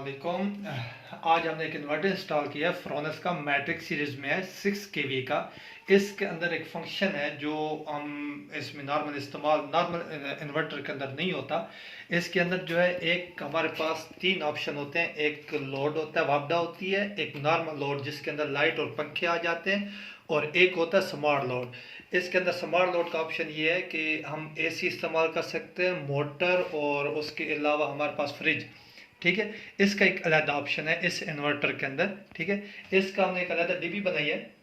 अस्सलाम। आज हमने एक इन्वर्टर इंस्टॉल किया है फ्रोनस का, मैट्रिक्स सीरीज़ में है 6 केवी का। इसके अंदर एक फंक्शन है जो हम इसमें नॉर्मल इन्वर्टर के अंदर नहीं होता। इसके अंदर जो है एक हमारे पास 3 ऑप्शन होते हैं। एक लोड होता है, वापडा होती है, एक नॉर्मल लोड जिसके अंदर लाइट और पंखे आ जाते हैं, और एक होता है स्मार्ट लोड। इसके अंदर स्मार्ट लोड का ऑप्शन ये है कि हम एसी इस्तेमाल कर सकते हैं, मोटर, और उसके अलावा हमारे पास फ्रिज। ठीक है, इसका एक अलग ऑप्शन है इस इन्वर्टर के अंदर। ठीक है, इसका हमने एक अलग डीबी बनाई है।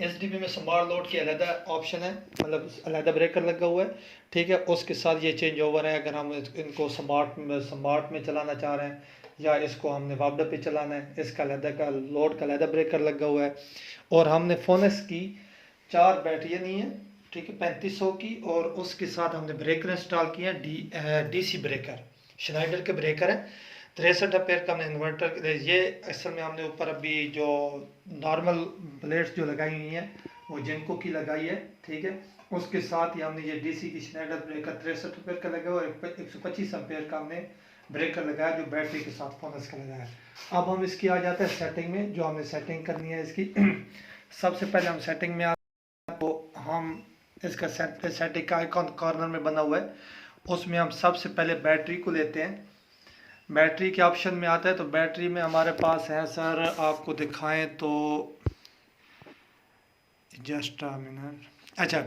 इस डीबी में स्मार्ट लोड की अलग ऑप्शन है, मतलब अलग ब्रेकर लगा हुआ है। ठीक है, उसके साथ ये चेंज ओवर है। अगर हम इनको स्मार्ट में चलाना चाह रहे हैं या इसको हमने वापडा पे चलाना है, इसका अलग का लोड का अलग ब्रेकर लगा हुआ है। और हमने फोनस की 4 बैटरियाँ ली हैं, ठीक है, 3500 की, और उसके साथ हमने ब्रेकर इंस्टॉल किए हैं, डीसी ब्रेकर, श्नाइडर के ब्रेकर है। 63 एम्पेयर का हमने इन्वर्टर, ये असल में हमने ऊपर अभी जो नॉर्मल प्लेट्स जो लगाई हुई हैं वो जिनको की लगाई है। ठीक है, उसके साथ ही हमने ये डीसी की श्नाइडर ब्रेकर 63 एम्पेयर का लगाया और 125 एम्पेयर का हमने ब्रेकर लगाया जो बैटरी के साथ फोनस का लगाया है। अब हम इसकी आ जाते हैं सेटिंग में, जो हमें सेटिंग करनी है इसकी। सबसे पहले हम सेटिंग में तो हम इसका सेटिंग का आइकॉन कॉर्नर में बना हुआ है, उसमें हम सबसे पहले बैटरी को लेते हैं। बैटरी के ऑप्शन में आता है, तो बैटरी में हमारे पास है सर, आपको दिखाएं तो जस्ट अ मिनट। अच्छा,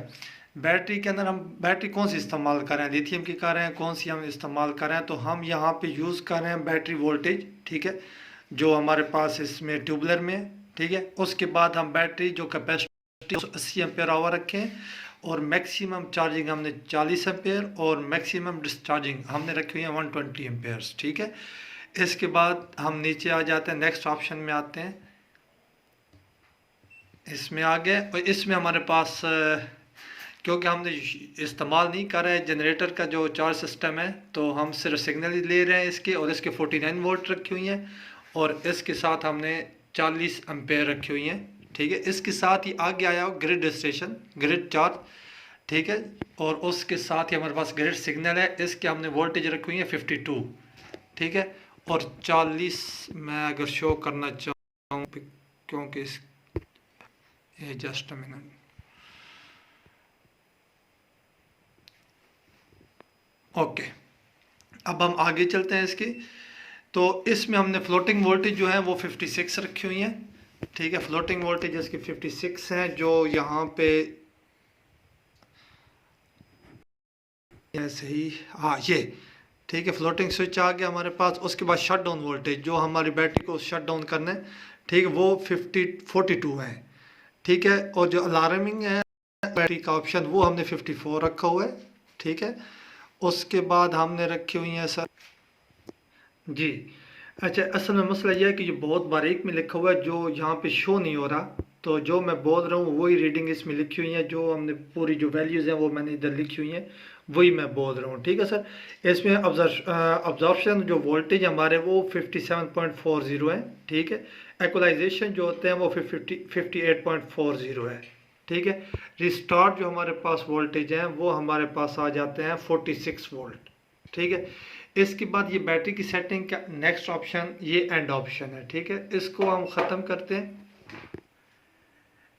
बैटरी के अंदर हम बैटरी कौन सी इस्तेमाल कर रहे हैं, लिथियम की कर रहे हैं, कौन सी हम इस्तेमाल कर रहे हैं, तो हम यहाँ पे यूज़ कर रहे हैं बैटरी वोल्टेज। ठीक है, जो हमारे पास इसमें ट्यूबलर में। ठीक है, उसके बाद हम बैटरी जो कैपेसिटी 80 एम्पेयर आवर रखें, और मैक्सिमम चार्जिंग हमने 40 एम्पेयर, और मैक्सिमम डिस्चार्जिंग हमने रखी हुई है 120 एम्पेयर्स। ठीक है, इसके बाद हम नीचे आ जाते हैं, नेक्स्ट ऑप्शन में आते हैं, इसमें आ गए। और इसमें हमारे पास क्योंकि हमने इस्तेमाल नहीं कर रहे हैं जनरेटर का जो चार्ज सिस्टम है, तो हम सिर्फ सिग्नल ही ले रहे हैं इसके, और इसके 49 वोल्ट रखी हुई हैं, और इसके साथ हमने 40 एम्पेयर रखी हुई हैं। ठीक है, इसके साथ ही आगे आया हो ग्रिड स्टेशन, ग्रिड चार्ज। ठीक है, और उसके साथ ही हमारे पास ग्रिड सिग्नल है, इसके हमने वोल्टेज रखी हुई है 52। ठीक है, और 40 मैं अगर शो करना चाहूँ, क्योंकि इस जस्ट अ मिनट, ओके, अब हम आगे चलते हैं इसकी। तो इसमें हमने फ्लोटिंग वोल्टेज जो है वो 56 रखी हुई है। ठीक है, फ्लोटिंग वोल्टेज इसकी 56 है, जो यहाँ पे ऐसे ही, हाँ ये ठीक है, फ्लोटिंग स्विच आ गया हमारे पास। उसके बाद शट डाउन वोल्टेज जो हमारी बैटरी को शट डाउन करना है, ठीक है, वो 42 है। ठीक है, और जो अलार्मिंग है बैटरी का ऑप्शन वो हमने 54 रखा हुआ है। ठीक है, उसके बाद हमने रखी हुई है सर जी। अच्छा, असल में मसला यह है कि ये बहुत बारीक में लिखा हुआ है, जो यहाँ पे शो नहीं हो रहा। तो जो मैं बोल रहा हूँ वही रीडिंग इसमें लिखी हुई है, जो हमने पूरी जो वैल्यूज़ हैं वो मैंने इधर लिखी हुई हैं, वही मैं बोल रहा हूँ। ठीक है सर, इसमें ऑब्जॉर्प्शन जो वोल्टेज हमारे वो 57.40 है। ठीक है, इक्वलाइजेशन जो होते हैं वो 58.40 है। ठीक है, रिस्टार्ट जो हमारे पास वोल्टेज हैं वो हमारे पास आ जाते हैं 46 वोल्ट। ठीक है, इसके बाद ये बैटरी की सेटिंग का नेक्स्ट ऑप्शन ये एंड ऑप्शन है। ठीक है, इसको हम ख़त्म करते हैं।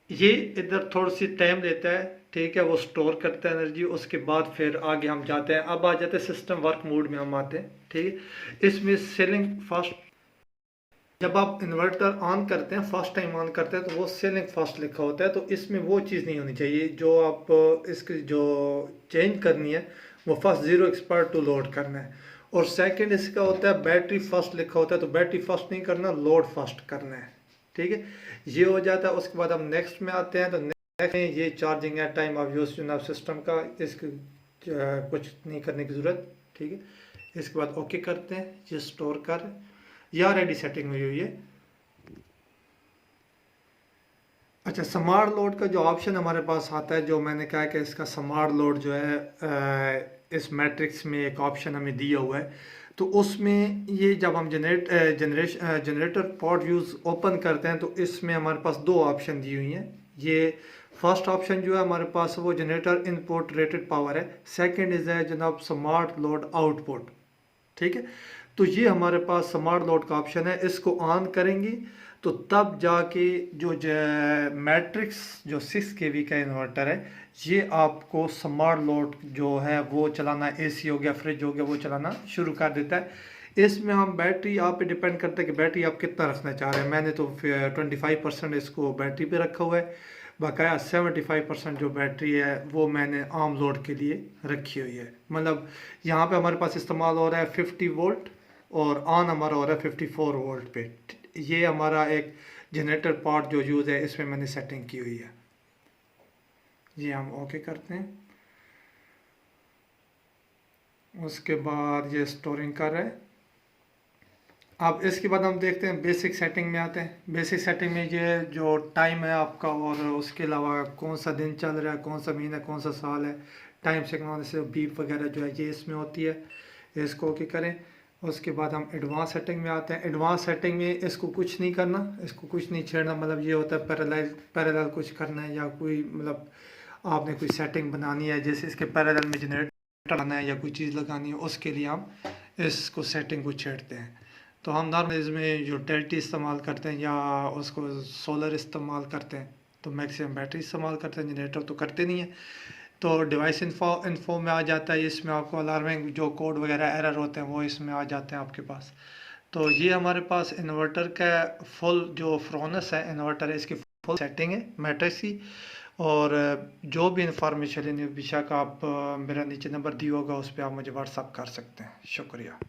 ये इधर थोड़ी सी टाइम लेता है। ठीक है, वो स्टोर करता है एनर्जी, उसके बाद फिर आगे हम जाते हैं। अब आ जाते हैं सिस्टम वर्क मोड में हम आते हैं। ठीक है, इसमें सेलिंग फास्ट, जब आप इन्वर्टर ऑन करते हैं, फर्स्ट टाइम ऑन करते हैं, तो वो सेलिंग फास्ट लिखा होता है, तो इसमें वो चीज़ नहीं होनी चाहिए। जो आप इसकी जो चेंज करनी है वो फर्स्ट 0 एक्सपायर टू लोड करना है, और सेकंड इसका होता है बैटरी फर्स्ट लिखा होता है, तो बैटरी फर्स्ट नहीं करना, लोड फर्स्ट करना है। ठीक है, ये हो जाता है। उसके बाद हम नेक्स्ट में आते हैं, तो नेक्स्ट में ये चार्जिंग है, टाइम ऑफ यूज सिस्टम का, इसकी कुछ नहीं करने की ज़रूरत। ठीक है, इसके बाद ओके करते हैं, ये स्टोर कर या रेडी सेटिंग हुई हुई है। अच्छा, स्मार्ट लोड का जो ऑप्शन हमारे पास आता है, जो मैंने कहा कि इसका स्मार्ट लोड जो है इस मैट्रिक्स में एक ऑप्शन हमें दिया हुआ है, तो उसमें ये जब हम जनरेटर पॉट यूज़ ओपन करते हैं, तो इसमें हमारे पास 2 ऑप्शन दी हुई हैं। ये फर्स्ट ऑप्शन जो है हमारे पास वो जनरेटर इनपुट रेटेड पावर है, सेकंड इज़ है जनाब स्मार्ट लोड आउटपुट। ठीक है, तो ये हमारे पास स्मार्ट लोड का ऑप्शन है, इसको ऑन करेंगे तो तब जाके जो मैट्रिक्स जो 6 केवी का इन्वर्टर है, ये आपको स्मार्ट लोड जो है वो चलाना, एसी हो गया, फ्रिज हो गया, वो चलाना शुरू कर देता है। इसमें हम बैटरी आप पे डिपेंड करता है कि बैटरी आप कितना रखना चाह रहे हैं। मैंने तो 25% इसको बैटरी पे रखा हुआ है, बकाया 75% जो बैटरी है वो मैंने आम लोड के लिए रखी हुई है। मतलब यहाँ पे हमारे पास इस्तेमाल हो रहा है 50 वोल्ट और ऑन हमारा हो रहा है 54 वोल्ट पे। ये हमारा एक जनरेटर पार्ट जो यूज़ है इसमें मैंने सेटिंग की हुई है। ये हम ओके करते हैं, उसके बाद ये स्टोरिंग कर रहा है। अब इसके बाद हम देखते हैं बेसिक सेटिंग में आते हैं। बेसिक सेटिंग में ये जो टाइम है आपका, और उसके अलावा कौन सा दिन चल रहा है, कौन सा महीना, कौन सा साल है, टाइम सिग्नल से बीप वगैरह जो है ये इसमें होती है। इसको ओके करें। उसके बाद हम एडवांस सेटिंग में आते हैं। एडवांस सेटिंग में इसको कुछ नहीं करना, इसको कुछ नहीं छेड़ना। मतलब ये होता है पैरेलल कुछ करना है, या कोई मतलब आपने कोई सेटिंग बनानी है, जैसे इसके पैरेलल में जनरेटर लगाना है या कोई चीज़ लगानी है, उसके लिए हम इसको सेटिंग को छेड़ते हैं। तो हम नॉर्मल इसमें यूटिलिटी इस्तेमाल करते हैं या उसको सोलर इस्तेमाल करते हैं, तो मैक्सिमम बैटरी इस्तेमाल करते हैं, जनरेटर तो करते नहीं है। तो डिवाइस इन्फो में आ जाता है, इसमें आपको अलार्मिंग जो कोड वगैरह एरर होते हैं वो इसमें आ जाते हैं आपके पास। तो ये हमारे पास इन्वर्टर का फुल जो फ्रोनस है इन्वर्टर है, इसकी फुल सेटिंग है मैट्रिक्स की। और जो भी इंफॉर्मेशन लेनी हो बेशक आप मेरा नीचे नंबर दिया होगा उस पर आप मुझे व्हाट्सअप कर सकते हैं। शुक्रिया।